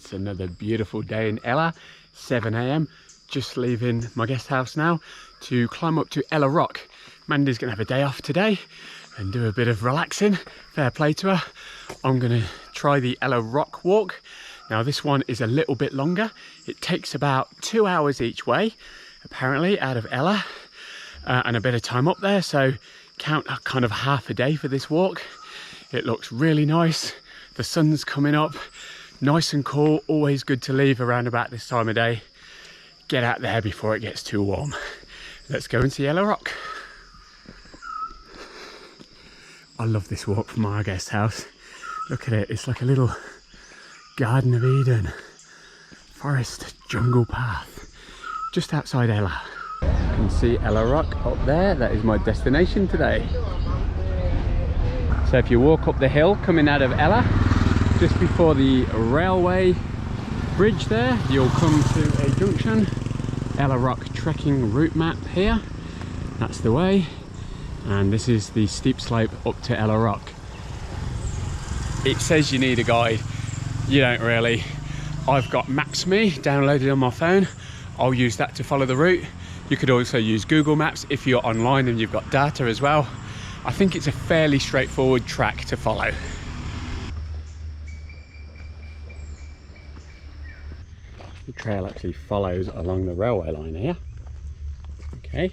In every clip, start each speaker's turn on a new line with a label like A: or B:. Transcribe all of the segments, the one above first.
A: It's another beautiful day in Ella, 7 AM. Just leaving my guest house now to climb up to Ella Rock. Mandy's gonna have a day off today and do a bit of relaxing. Fair play to her. I'm gonna try the Ella Rock walk. Now this one is a little bit longer. It takes about 2 hours each way, apparently, out of Ella, and a bit of time up there. So count a kind of half a day for this walk. It looks really nice. The sun's coming up, nice and cool. Always good to leave around about this time of day. Get out there before it gets too warm. Let's go and see Ella Rock. I love this walk from our guest house. Look at it, it's like a little Garden of Eden, forest jungle path, just outside Ella. You can see Ella Rock up there. That is my destination today. So if you walk up the hill coming out of Ella, just before the railway bridge there, you'll come to a junction. Ella Rock trekking route map here. That's the way. And this is the steep slope up to Ella Rock. It says you need a guide. You don't really. I've got Maps.me downloaded on my phone. I'll use that to follow the route. You could also use Google Maps if you're online and you've got data as well. I think it's a fairly straightforward track to follow. The trail actually follows along the railway line here. Okay.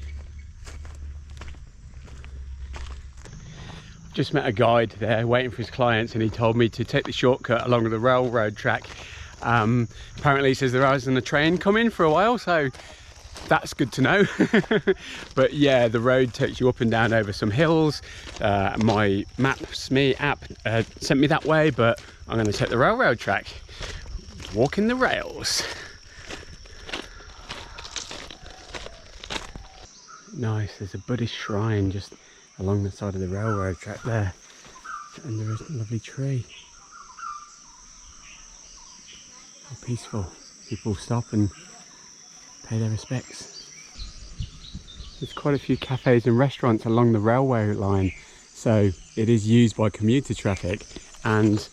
A: Just met a guide there waiting for his clients, and he told me to take the shortcut along the railroad track. Apparently he says there isn't a train coming for a while, so that's good to know. But yeah, the road takes you up and down over some hills. My Maps.me app sent me that way, but I'm going to take the railroad track. Walking the rails. Nice, there's a Buddhist shrine just along the side of the railroad track there, under a lovely tree. How peaceful. People stop and pay their respects. There's quite a few cafes and restaurants along the railway line, so it is used by commuter traffic, and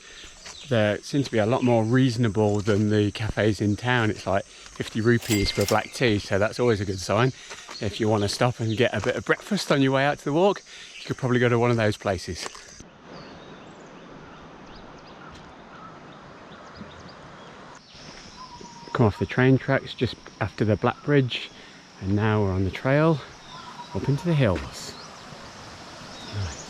A: there seems to be a lot more reasonable than the cafes in town. It's like 50 rupees for a black tea, so that's always a good sign. If you want to stop and get a bit of breakfast on your way out to the walk, you could probably go to one of those places. Come off the train tracks just after the Black Bridge, and now we're on the trail up into the hills. Nice.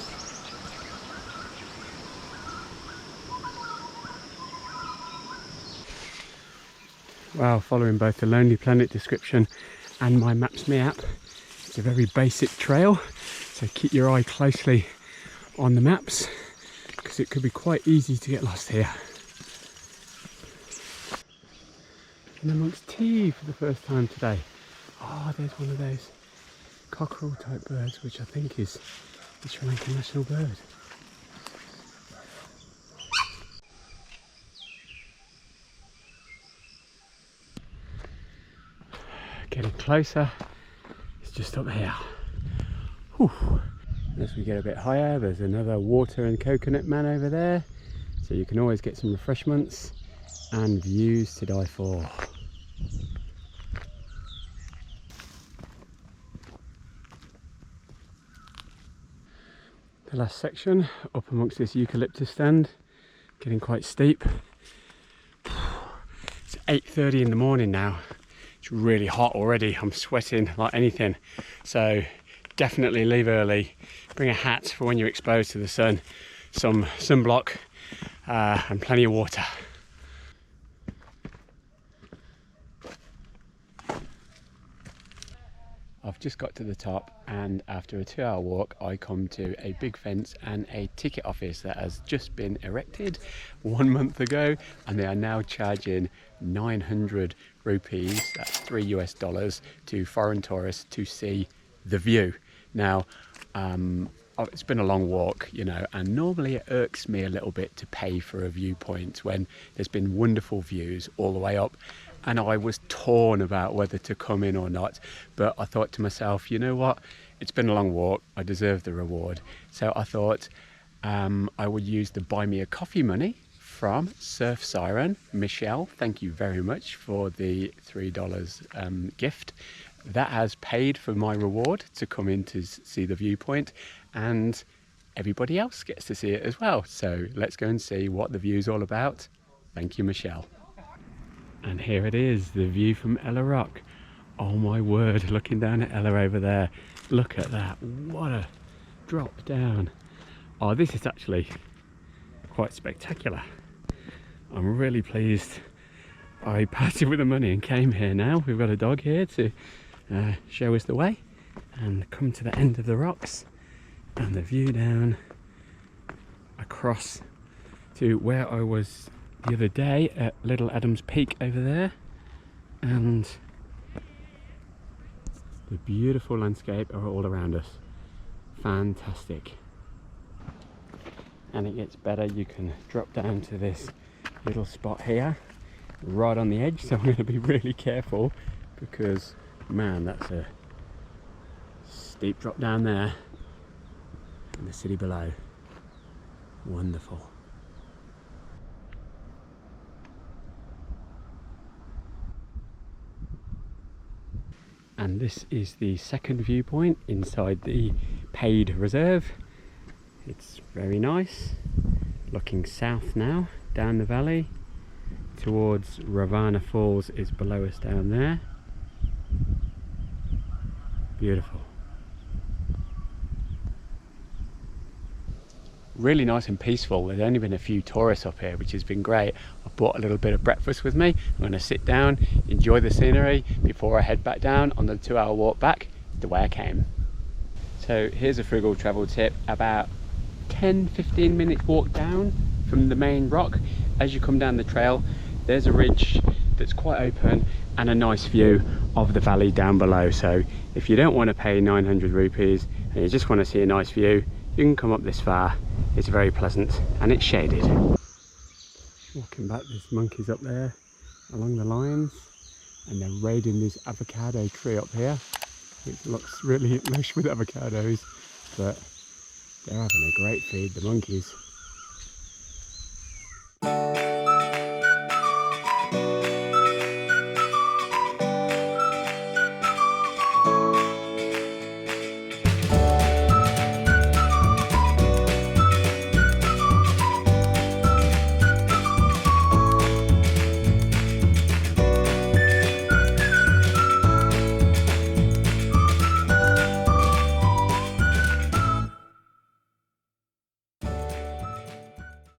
A: Wow, following both the Lonely Planet description and my Maps.me app, it's a very basic trail, so keep your eye closely on the maps because it could be quite easy to get lost here. And amongst tea for the first time today. Oh, there's one of those cockerel type birds, which I think is the Sri Lanka national bird. Getting closer, it's just up here. Whew. As we get a bit higher, there's another water and coconut man over there, so you can always get some refreshments and views to die for. The last section up amongst this eucalyptus stand, getting quite steep. It's 8:30 in the morning now. It's really hot already. I'm sweating like anything. So definitely leave early. Bring a hat for when you're exposed to the sun, some sunblock, and plenty of water. I've just got to the top, and after a 2-hour walk I come to a big fence and a ticket office that has just been erected 1 month ago, and they are now charging 900 rupees, that's $3 US, to foreign tourists to see the view. Now it's been a long walk, you know, and normally it irks me a little bit to pay for a viewpoint when there's been wonderful views all the way up. And I was torn about whether to come in or not, but I thought to myself, you know what, it's been a long walk, I deserve the reward. So I thought I would use the buy me a coffee money from Surf Siren, Michelle. Thank you very much for the $3 gift. That has paid for my reward to come in to see the viewpoint, and everybody else gets to see it as well. So let's go and see what the view's all about. Thank you, Michelle. And here it is, the view from Ella Rock. Oh my word, looking down at Ella over there. Look at that, what a drop down. Oh, this is actually quite spectacular. I'm really pleased I parted with the money and came here now. We've got a dog here to show us the way, and come to the end of the rocks and the view down across to where I was the other day at Little Adams Peak over there, and the beautiful landscape are all around us. Fantastic. And it gets better. You can drop down to this little spot here right on the edge, so I'm going to be really careful because man, that's a steep drop down there, and the city below. Wonderful. And this is the second viewpoint inside the paid reserve. It's very nice, looking south now down the valley towards Ravana Falls is below us down there. Beautiful. Really nice and peaceful. There's only been a few tourists up here, which has been great. I've brought a little bit of breakfast with me. I'm going to sit down, enjoy the scenery before I head back down on the 2-hour walk back the way I came. So here's a Frugal travel tip. About 10-15 minutes walk down from the main rock. As you come down the trail, there's a ridge that's quite open and a nice view of the valley down below. So if you don't want to pay 900 rupees and you just want to see a nice view, you can come up this far. It's very pleasant and it's shaded. Walking back, there's monkeys up there along the lines, and they're raiding this avocado tree up here, which looks really lush with avocados, but they're having a great feed, the monkeys.